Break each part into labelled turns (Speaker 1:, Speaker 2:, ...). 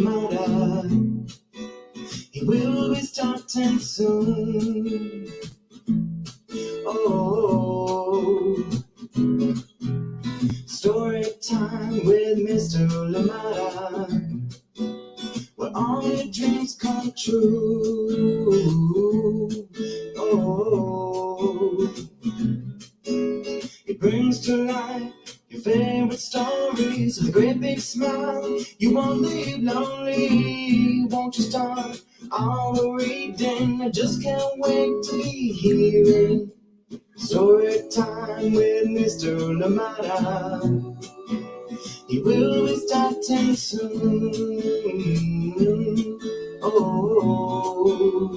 Speaker 1: matter. He will be starting soon. Oh, story time with Mr. Lamada, where all your dreams come true. Oh, it brings to life your favorite stories with a great big smile. You won't leave lonely, won't you start all the reading? I just can't wait to be hearing story time with Mr. Lamada. He will be starting soon. Oh,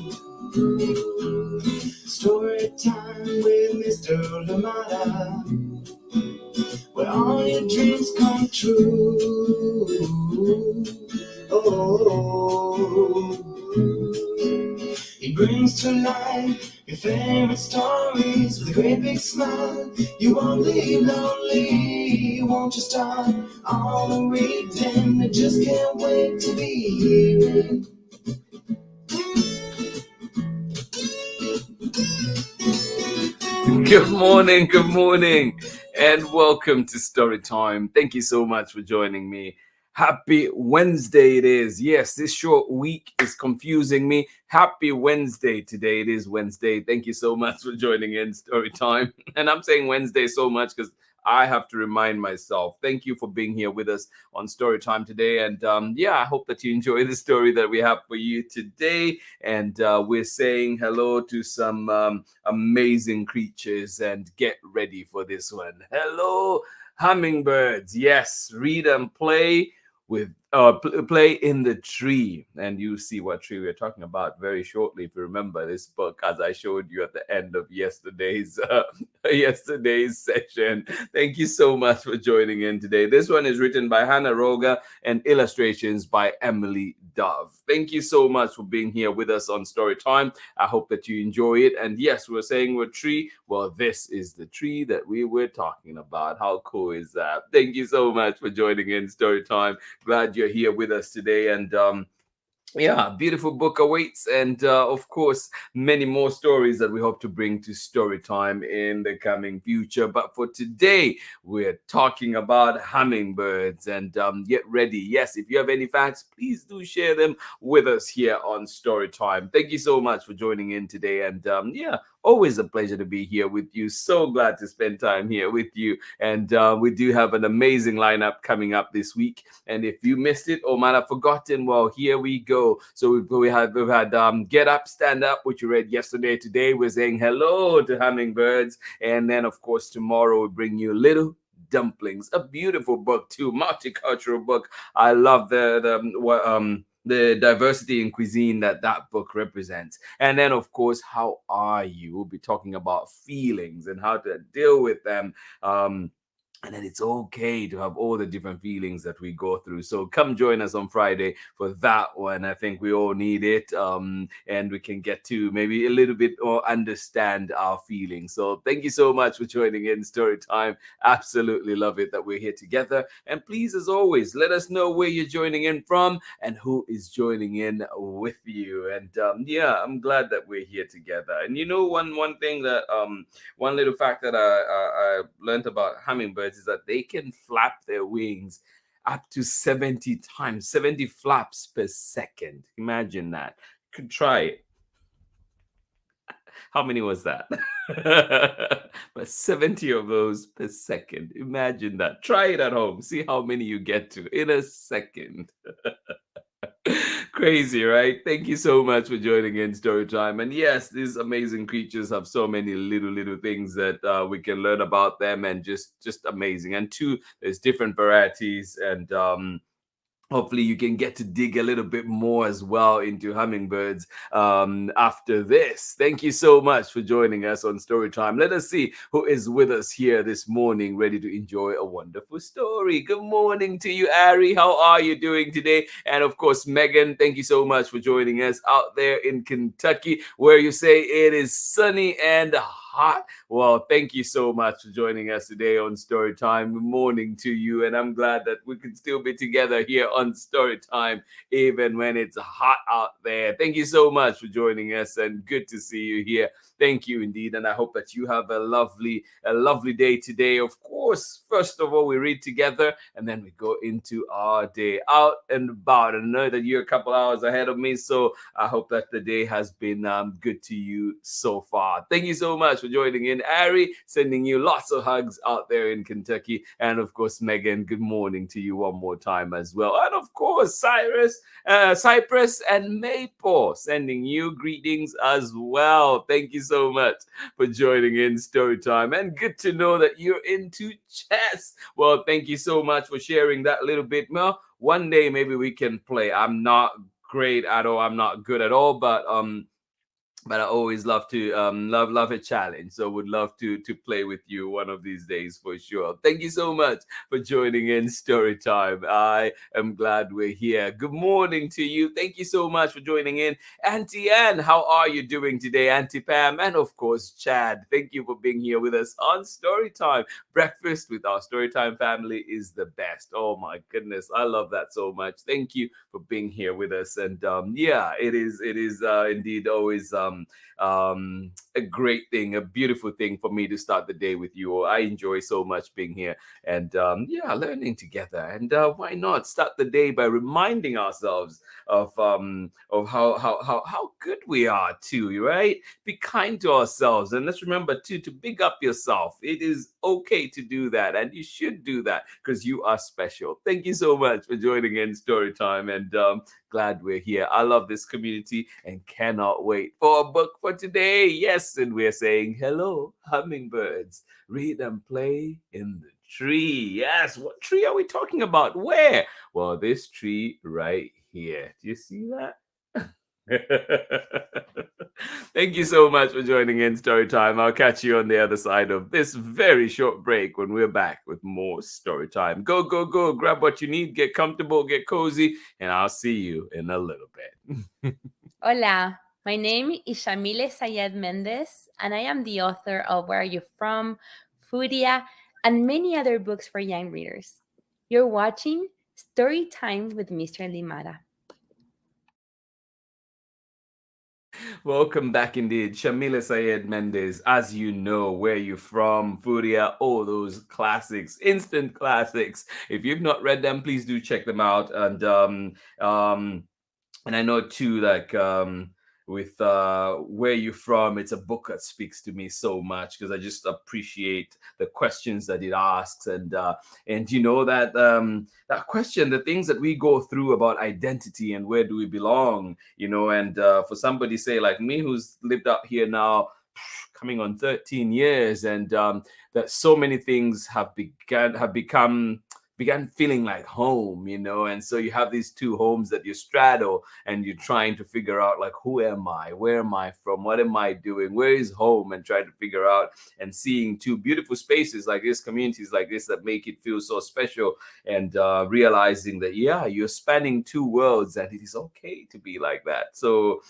Speaker 1: story time with Mr. Lamada, where all your dreams come true. Oh, he brings to life your favorite stories with a great big smile. You won't leave lonely, won't you start all the reading? I just can't wait to be hearing.
Speaker 2: Good morning, and welcome to Story Time. Thank you so much for joining me. Happy Wednesday it is. Yes, this short week is confusing me. Happy Wednesday today. It is Wednesday. Thank you so much for joining in Story Time. And I'm saying Wednesday so much because I have to remind myself. Thank you for being here with us on Story Time today. And I hope that you enjoy the story that we have for you today. And we're saying hello to some amazing creatures, and get ready for this one. Hello, hummingbirds. Yes, read and play with play in the tree, and you see what tree we're talking about very shortly. If you remember this book, as I showed you at the end of yesterday's session. Thank you so much for joining in today. This one is written by Hannah Rogge and illustrations by Emily Dove. Thank you so much for being here with us on Story Time. I hope that you enjoy it. And yes, we're saying we're tree. Well, this is the tree that we were talking about. How cool is that? Thank you so much for joining in Story Time. Glad you're here with us today. And beautiful book awaits, and of course many more stories that we hope to bring to Story Time in the coming future. But for today, we're talking about hummingbirds, and get ready. Yes, if you have any facts, please do share them with us here on Story Time. Thank you so much for joining in today, and always a pleasure to be here with you. So glad to spend time here with you. And we do have an amazing lineup coming up this week. And if you missed it or might have forgotten, well, here we go. So we've had Get Up, Stand Up, which we read yesterday. Today we're saying hello to hummingbirds. And then, of course, tomorrow we bring you Little Dumplings, a beautiful book too, multicultural book. I love the diversity in cuisine that book represents. And then, of course, How Are You? We'll be talking about feelings and how to deal with them. And then it's okay to have all the different feelings that we go through. So come join us on Friday for that one. I think we all need it. And we can get to maybe a little bit or understand our feelings. So thank you so much for joining in Story Time. Absolutely love it that we're here together. And please, as always, let us know where you're joining in from and who is joining in with you. And I'm glad that we're here together. And you know, one thing that one little fact that I learned about hummingbirds is that they can flap their wings up to 70 times, 70 flaps per second. Imagine that. You could try it. How many was that? But 70 of those per second. Imagine that. Try it at home. See how many you get to in a second. Crazy, right? Thank you so much for joining in Story Time. And yes, these amazing creatures have so many little things that we can learn about them, and just amazing. And two, there's different varieties, and hopefully you can get to dig a little bit more as well into hummingbirds after this. Thank you so much for joining us on Story Time. Let us see who is with us here this morning, ready to enjoy a wonderful story. Good morning to you, Ari. How are you doing today? And of course, Megan, thank you so much for joining us out there in Kentucky, where you say it is sunny and hot. Well, thank you so much for joining us today on Story Time. Good morning to you, and I'm glad that we can still be together here on Story Time, even when it's hot out there. Thank you so much for joining us, and good to see you here. Thank you indeed, and I hope that you have a lovely day today. Of course, first of all, we read together, and then we go into our day out and about. And I know that you're a couple hours ahead of me, so I hope that the day has been good to you so far. Thank you so much for joining in. Ari, sending you lots of hugs out there in Kentucky. And of course, Megan, good morning to you one more time as well. And of course, Cypress and Maple, sending you greetings as well. Thank you so much for joining in Story Time. And good to know that you're into chess. Well, thank you so much for sharing that little bit more. One day maybe we can play. I'm not great at all. I'm not good at all, but I always love to love a challenge. So would love to play with you one of these days for sure. Thank you so much for joining in Story Time. I am glad we're here. Good morning to you. Thank you so much for joining in. Auntie Anne, how are you doing today? Auntie Pam, and of course Chad. Thank you for being here with us on Story Time. Breakfast with our Story Time family is the best. Oh my goodness, I love that so much. Thank you for being here with us. And yeah, it is indeed always a great thing, a beautiful thing for me to start the day with you. I enjoy so much being here and yeah, learning together. And why not start the day by reminding ourselves of how good we are too, right? Be kind to ourselves, and let's remember too to big up yourself. It is okay to do that, and you should do that because you are special. Thank you so much for joining in Story Time, and glad we're here. I love this community and cannot wait for a book for today. Yes, and we're saying hello, hummingbirds. Read and play in the tree. Yes, what tree are we talking about? Where? Well, this tree right here. Do you see that? Thank you so much for joining in Story Time. I'll catch you on the other side of this very short break when we're back with more Story Time. Go, go, go. Grab what you need, get comfortable, get cozy, and I'll see you in a little bit.
Speaker 3: Hola, my name is Shamile Sayed Mendez, and I am the author of Where Are You From, Furia, and many other books for young readers. You're watching Story Time with Mr. Limara.
Speaker 2: Welcome back indeed. Shamila Sayed Mendez, as you know, where you from, Furia, all those classics, instant classics. If you've not read them, please do check them out. And I know too, like with where you from, it's a book that speaks to me so much because I just appreciate the questions that it asks, and you know that question, the things that we go through about identity and where do we belong, you know, and for somebody say like me who's lived out here now coming on 13 years, and that so many things have began feeling like home, you know. And so you have these two homes that you straddle, and you're trying to figure out like, who am I, where am I from, what am I doing, where is home, and trying to figure out, and seeing two beautiful spaces like this, communities like this that make it feel so special, and realizing that yeah, you're spanning two worlds and it is okay to be like that. So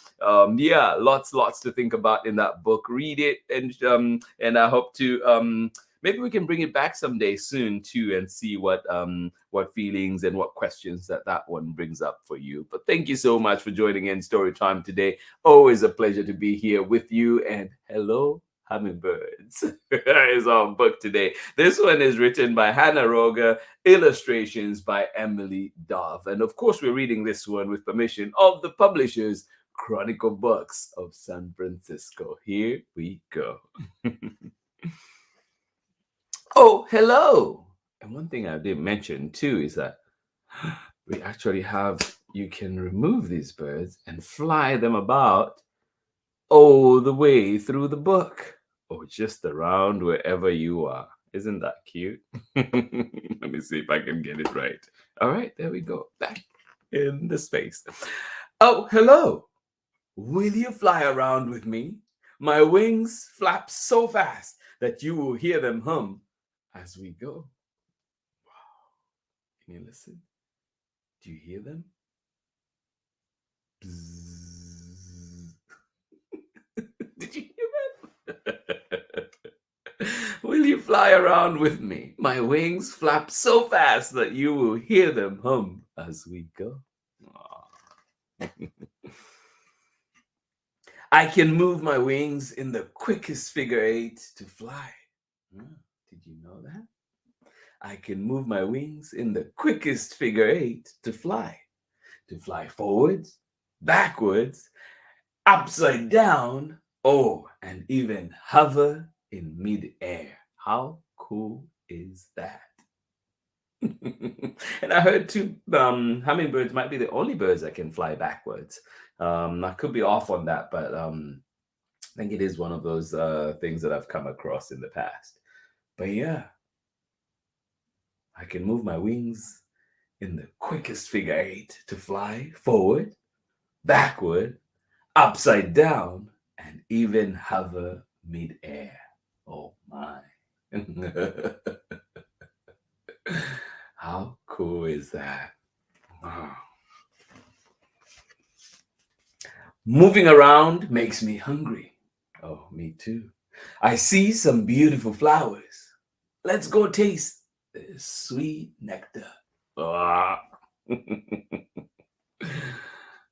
Speaker 2: yeah, lots to think about in that book. Read it, and I hope to maybe we can bring it back someday soon too, and see what feelings and what questions that one brings up for you. But thank you so much for joining in Story Time today. Always a pleasure to be here with you. And hello, hummingbirds is our book today. This one is written by Hannah Rogge, illustrations by Emily Dove, and of course we're reading this one with permission of the publishers, Chronicle Books of San Francisco. Here we go. Oh, hello. And one thing I didn't mention too is that we actually have, you can remove these birds and fly them about all the way through the book, or just around wherever you are. Isn't that cute? Let me see if I can get it right. All right, there we go. Back in the space. Oh, hello. Will you fly around with me? My wings flap so fast that you will hear them hum as we go. Can you listen? Do you hear them? Bzzz. Did you hear that? Will you fly around with me? My wings flap so fast that you will hear them hum as we go. Aw. I can move my wings in the quickest figure 8 to fly. Did you know that? I can move my wings in the quickest figure 8 to fly forwards, backwards, upside down, oh, and even hover in mid-air. How cool is that? And I heard too, hummingbirds might be the only birds that can fly backwards. I could be off on that, but I think it is one of those things that I've come across in the past. But yeah, I can move my wings in the quickest figure 8 to fly forward, backward, upside down, and even hover mid-air. Oh my. How cool is that? Wow. Moving around makes me hungry. Oh, me too. I see some beautiful flowers. Let's go taste the sweet nectar. Ah.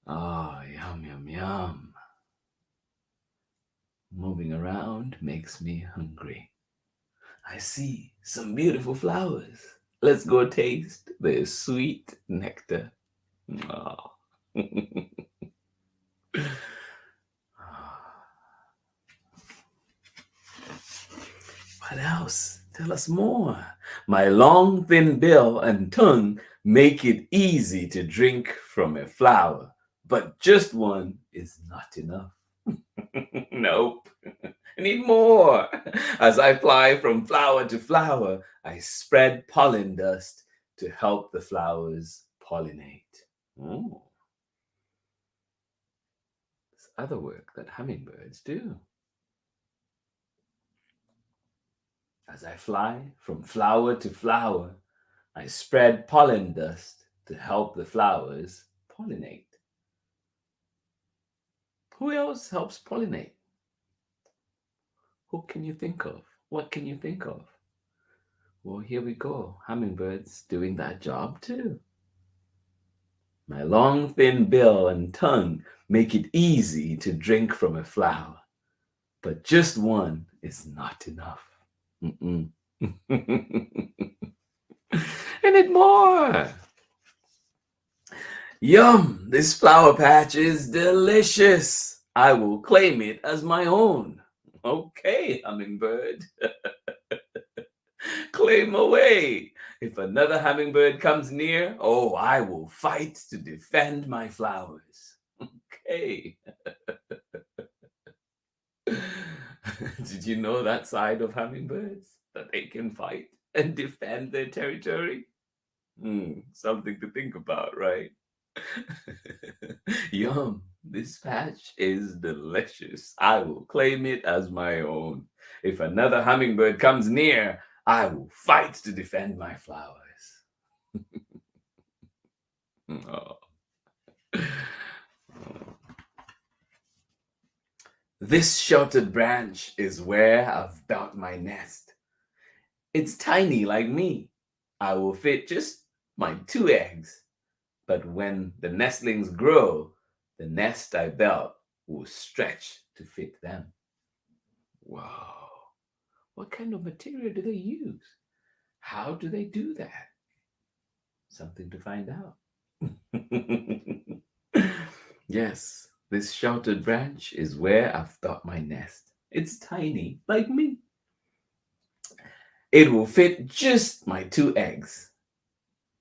Speaker 2: Oh, yum, yum, yum. Moving around makes me hungry. I see some beautiful flowers. Let's go taste the sweet nectar. Oh. What else? Tell us more. My long, thin bill and tongue make it easy to drink from a flower, but just one is not enough. Nope. I need more. As I fly from flower to flower, I spread pollen dust to help the flowers pollinate. Oh. There's other work that hummingbirds do. As I fly from flower to flower, I spread pollen dust to help the flowers pollinate. Who else helps pollinate? Who can you think of? What can you think of? Well, here we go. Hummingbirds doing that job too. My long, thin bill and tongue make it easy to drink from a flower, but just one is not enough. I need more. Yum, this flower patch is delicious. I will claim it as my own. Okay, hummingbird. Claim away. If another hummingbird comes near, oh, I will fight to defend my flowers. Okay. Did you know that side of hummingbirds? That they can fight and defend their territory? Something to think about, right? Yum, this patch is delicious. I will claim it as my own. If another hummingbird comes near, I will fight to defend my flowers. Oh. This sheltered branch is where I've built my nest. It's tiny like me. I will fit just my 2 eggs. But when the nestlings grow, the nest I built will stretch to fit them. Wow. What kind of material do they use? How do they do that? Something to find out. Yes, this sheltered branch is where I've built my nest. It's tiny, like me. It will fit just my 2 eggs.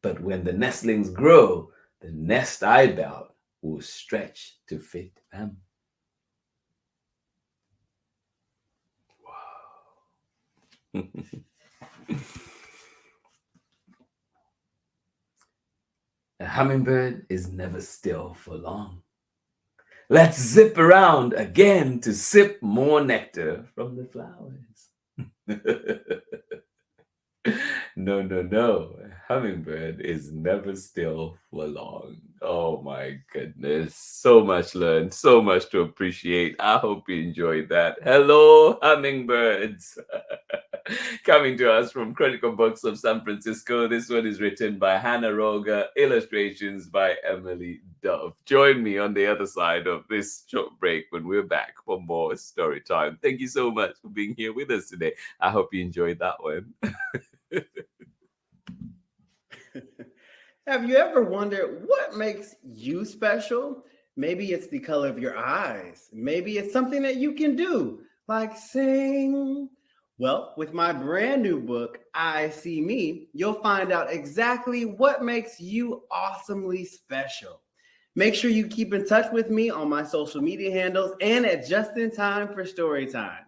Speaker 2: But when the nestlings grow, the nest I built will stretch to fit them. Wow. A hummingbird is never still for long. Let's zip around again to sip more nectar from the flowers. No, no, no. A hummingbird is never still for long. Oh my goodness. So much learned, so much to appreciate. I hope you enjoyed that. Hello, hummingbirds. Coming to us from Chronicle Books of San Francisco. This one is written by Hannah Rogge, illustrations by Emily Dove. Join me on the other side of this short break when we're back for more story time. Thank you so much for being here with us today. I hope you enjoyed that one.
Speaker 4: Have you ever wondered what makes you special? Maybe it's the color of your eyes. Maybe it's something that you can do, like sing. Well, with my brand new book, I See Me, you'll find out exactly what makes you awesomely special. Make sure you keep in touch with me on my social media handles and at Just in Time for Storytime.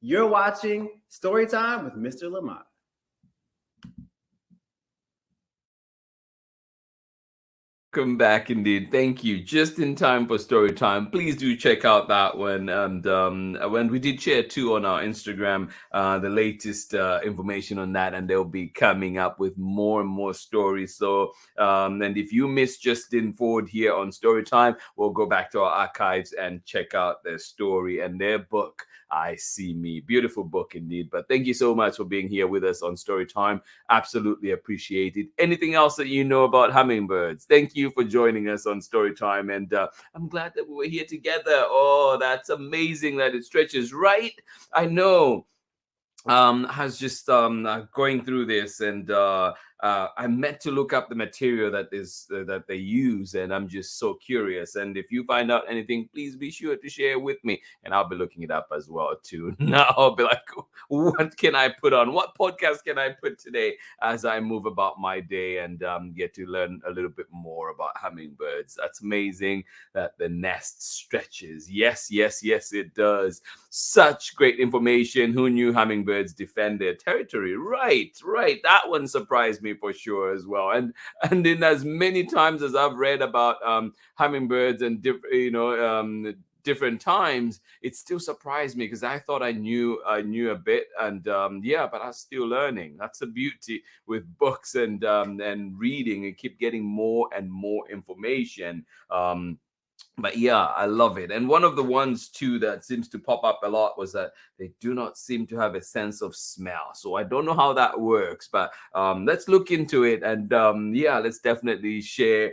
Speaker 4: You're watching Storytime with Mr. Lamont.
Speaker 2: Welcome back indeed. Thank you. Just in time for story time. Please do check out that one. And when we did share too on our Instagram, the latest information on that, and they'll be coming up with more and more stories. So, and if you missed Justin Ford here on Story Time, we'll go back to our archives and check out their story and their book, I See Me. Beautiful book indeed. But thank you so much for being here with us on Story Time. Absolutely appreciate it. Anything else that you know about hummingbirds? Thank you for joining us on Story Time. And I'm glad that we were here together. Oh, that's amazing that it stretches, right? I know. Has just going through this, and I meant to look up the material that is that they use, and I'm just so curious. And if you find out anything, please be sure to share with me, and I'll be looking it up as well too. Now I'll be like, what can I put on? What podcast can I put today as I move about my day and get to learn a little bit more about hummingbirds? That's amazing that the nest stretches. Yes, yes, yes, it does. Such great information. Who knew hummingbirds defend their territory? Right. That one surprised me for sure as well. And in as many times as I've read about hummingbirds and different times, it still surprised me because I thought I knew a bit, and but I'm still learning. That's the beauty with books and reading, and keep getting more and more information. But yeah, I love it. And one of the ones too that seems to pop up a lot was that they do not seem to have a sense of smell. So I don't know how that works, but let's look into it. And let's definitely share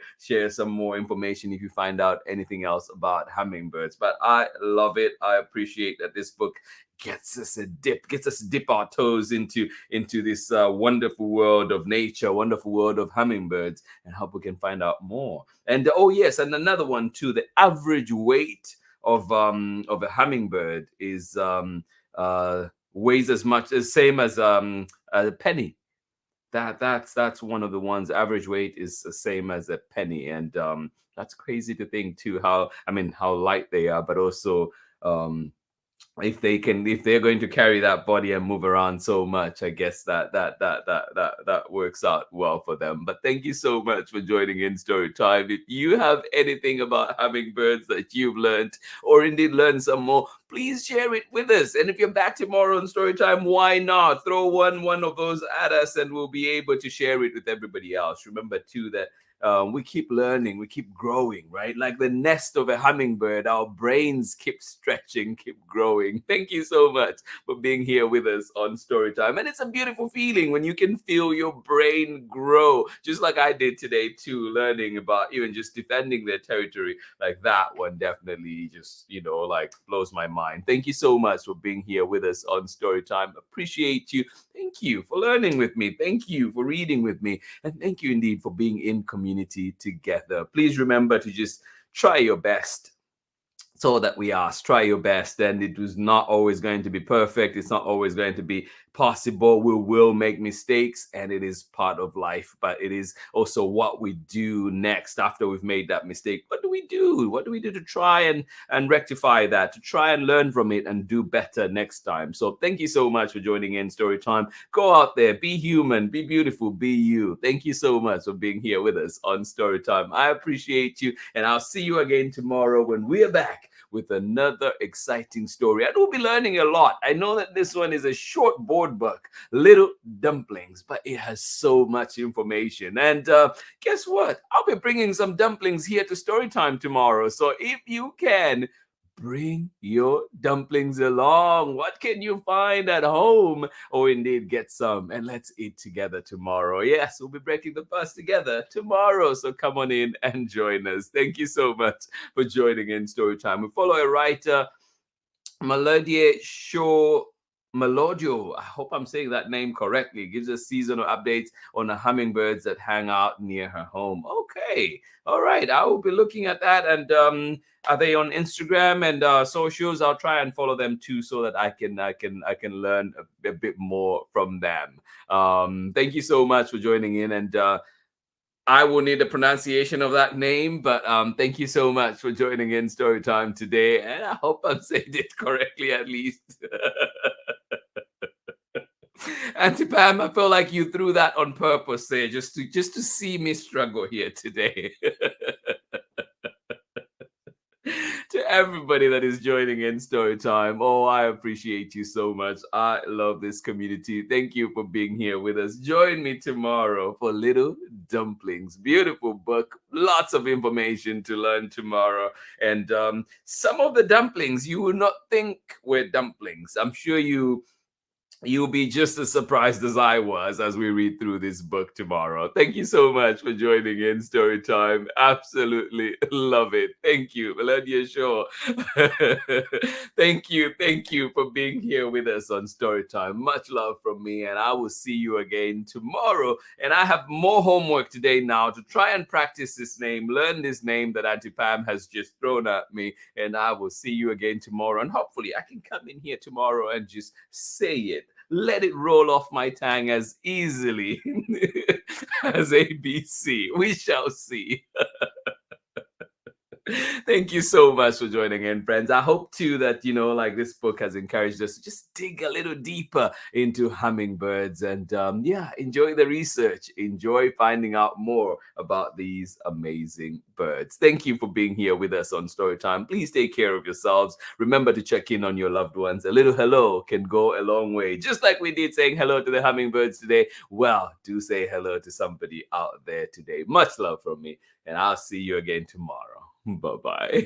Speaker 2: some more information if you find out anything else about hummingbirds. But I love it. I appreciate that this book gets us to dip our toes into this wonderful world of nature, wonderful world of hummingbirds, and hope we can find out more. And oh yes, and another one too, the average weight of a hummingbird is weighs as much as same as a penny. That's one of the ones. Average weight is the same as a penny, and that's crazy to think too, how light they are, but also if they're going to carry that body and move around so much, I guess that works out well for them. But thank you so much for joining in Story Time. If you have anything about hummingbirds that you've learned, or indeed learned some more, please share it with us. And if you're back tomorrow on Story Time, why not throw one of those at us, and we'll be able to share it with everybody else. Remember too that we keep learning, we keep growing, right? Like the nest of a hummingbird, our brains keep stretching, keep growing. Thank you so much for being here with us on Storytime. And it's a beautiful feeling when you can feel your brain grow, just like I did today too, learning about even just defending their territory. Like that one definitely just, blows my mind. Thank you so much for being here with us on Storytime. Appreciate you. Thank you for learning with me. Thank you for reading with me. And thank you indeed for being in community together. Please remember to just try your best. So that we ask, try your best. And it was not always going to be perfect. It's not always going to be possible. We will make mistakes, and it is part of life. But it is also what we do next after we've made that mistake. What do we do? What do we do to try and rectify that, to try and learn from it and do better next time? So thank you so much for joining in Storytime. Go out there, be human, be beautiful, be you. Thank you so much for being here with us on Storytime. I appreciate you, and I'll see you again tomorrow when we are back with another exciting story. And we'll be learning a lot. I know that this one is a short board book, Little Dumplings, but it has so much information. And guess what? I'll be bringing some dumplings here to Storytime tomorrow. So if you can, bring your dumplings along. What can you find at home? Or indeed get some and let's eat together tomorrow. Yes, we'll be breaking the fast together tomorrow. So come on in and join us. Thank you so much for joining in Storytime. We follow a writer, Melodio, I hope I'm saying that name correctly, gives us seasonal updates on the hummingbirds that hang out near her home. Okay, all right, I will be looking at that. And are they on Instagram and socials? I'll try and follow them too, so that I can learn a bit more from them. Thank you so much for joining in, and I will need a pronunciation of that name, but thank you so much for joining in Storytime today, and I hope I'm saying it correctly at least. Auntie Pam, I feel like you threw that on purpose there, just to see me struggle here today. To everybody that is joining in Storytime, oh, I appreciate you so much. I love this community. Thank you for being here with us. Join me tomorrow for Little Dumplings. Beautiful book, lots of information to learn tomorrow. And some of the dumplings you will not think were dumplings. I'm sure you'll be just as surprised as I was as we read through this book tomorrow. Thank you so much for joining in Storytime. Absolutely love it. Thank you, Melodia Shaw. Thank you for being here with us on Storytime. Much love from me, and I will see you again tomorrow. And I have more homework today now to try and practice this name, learn this name that Auntie Pam has just thrown at me, and I will see you again tomorrow. And hopefully I can come in here tomorrow and just say it. Let it roll off my tongue as easily as ABC. We shall see. Thank you so much for joining in, friends. I hope too that, like this book has encouraged us to just dig a little deeper into hummingbirds and enjoy the research, enjoy finding out more about these amazing birds. Thank you for being here with us on Storytime. Please take care of yourselves. Remember to check in on your loved ones. A little hello can go a long way. Just like we did saying hello to the hummingbirds today, well, do say hello to somebody out there today. Much love from me, and I'll see you again tomorrow. Bye-bye.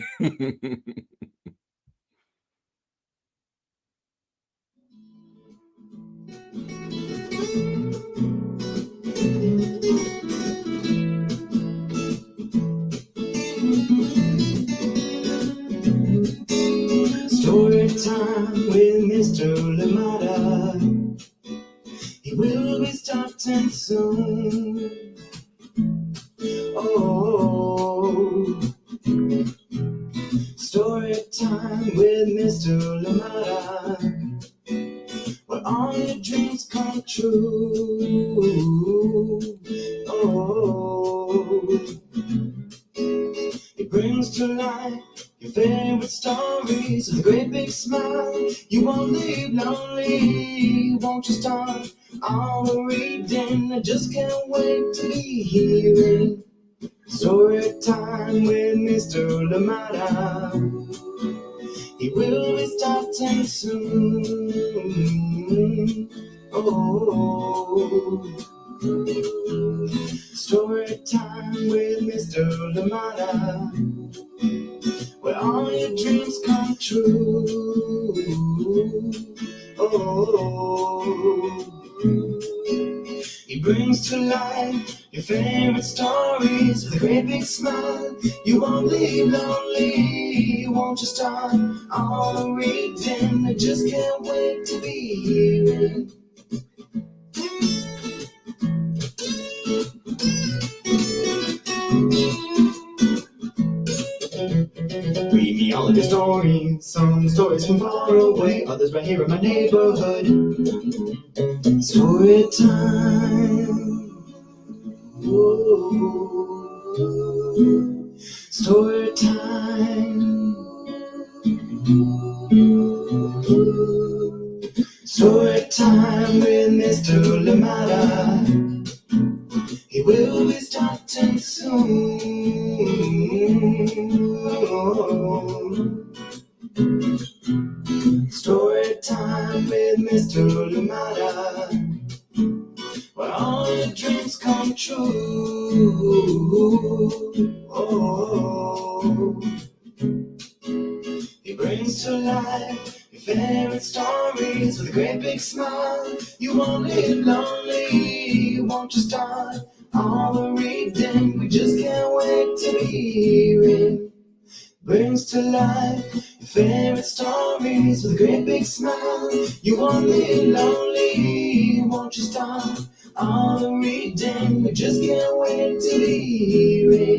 Speaker 1: Story time with Mr. Lamada. He will be starting soon. Oh, story time with Mr. Lamada, where all your dreams come true. Oh, he brings to life your favorite stories with a great big smile. You won't leave lonely, won't you start all the reading? I just can't wait to be hearing story time with Mr. Lamada. He will be starting soon. Oh, story time with Mr. Lamada, where all your dreams come true. Oh, he brings to life your favorite stories with a great big smile. You won't leave lonely, won't you start all the reading? I just can't wait to be hearing. Read me all of your stories, some stories from far away, others right here in my neighborhood. Story time. Ooh. Story time. Ooh. Story time with Mr. Lamada. He will be starting soon. Story time with Mr. Lamada, where all your dreams come true. Oh, he brings to life your favorite stories with a great big smile. You won't live lonely, won't you start all the reading? We just can't wait to hear it. Brings to life your favorite stories with a great big smile. You won't live lonely, won't you start all the reading? We just can't wait to hear it.